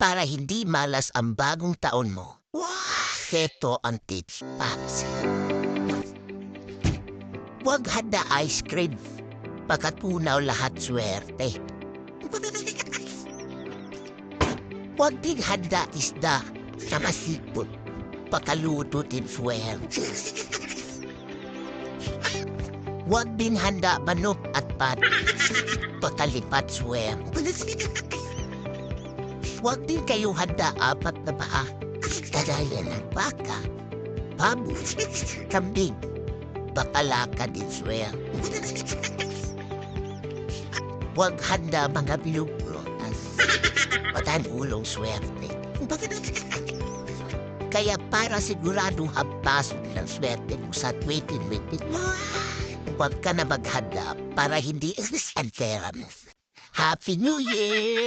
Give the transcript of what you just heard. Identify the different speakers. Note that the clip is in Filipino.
Speaker 1: para hindi malas ang bagong taon mo. Heto ang tips para sa'yo. Huwag handa ice cream. Pagkatunaw lahat swerte. Huwag din handa isda sa masipot. Pagkaluto din swerte. Huwag din handa manok at pat. Pagkalipat swerte. Huwag din kayo handa apat na paa. Kagaya ng baka, baboy, kambing, bakalaka din swerte. Huwag handa mga bilog-prutas, patanulong swerte. Kaya para sigurado hampason ng swerte mo sa 2020, huwag ka na maghanda para hindi ang pera mo. Happy New Year!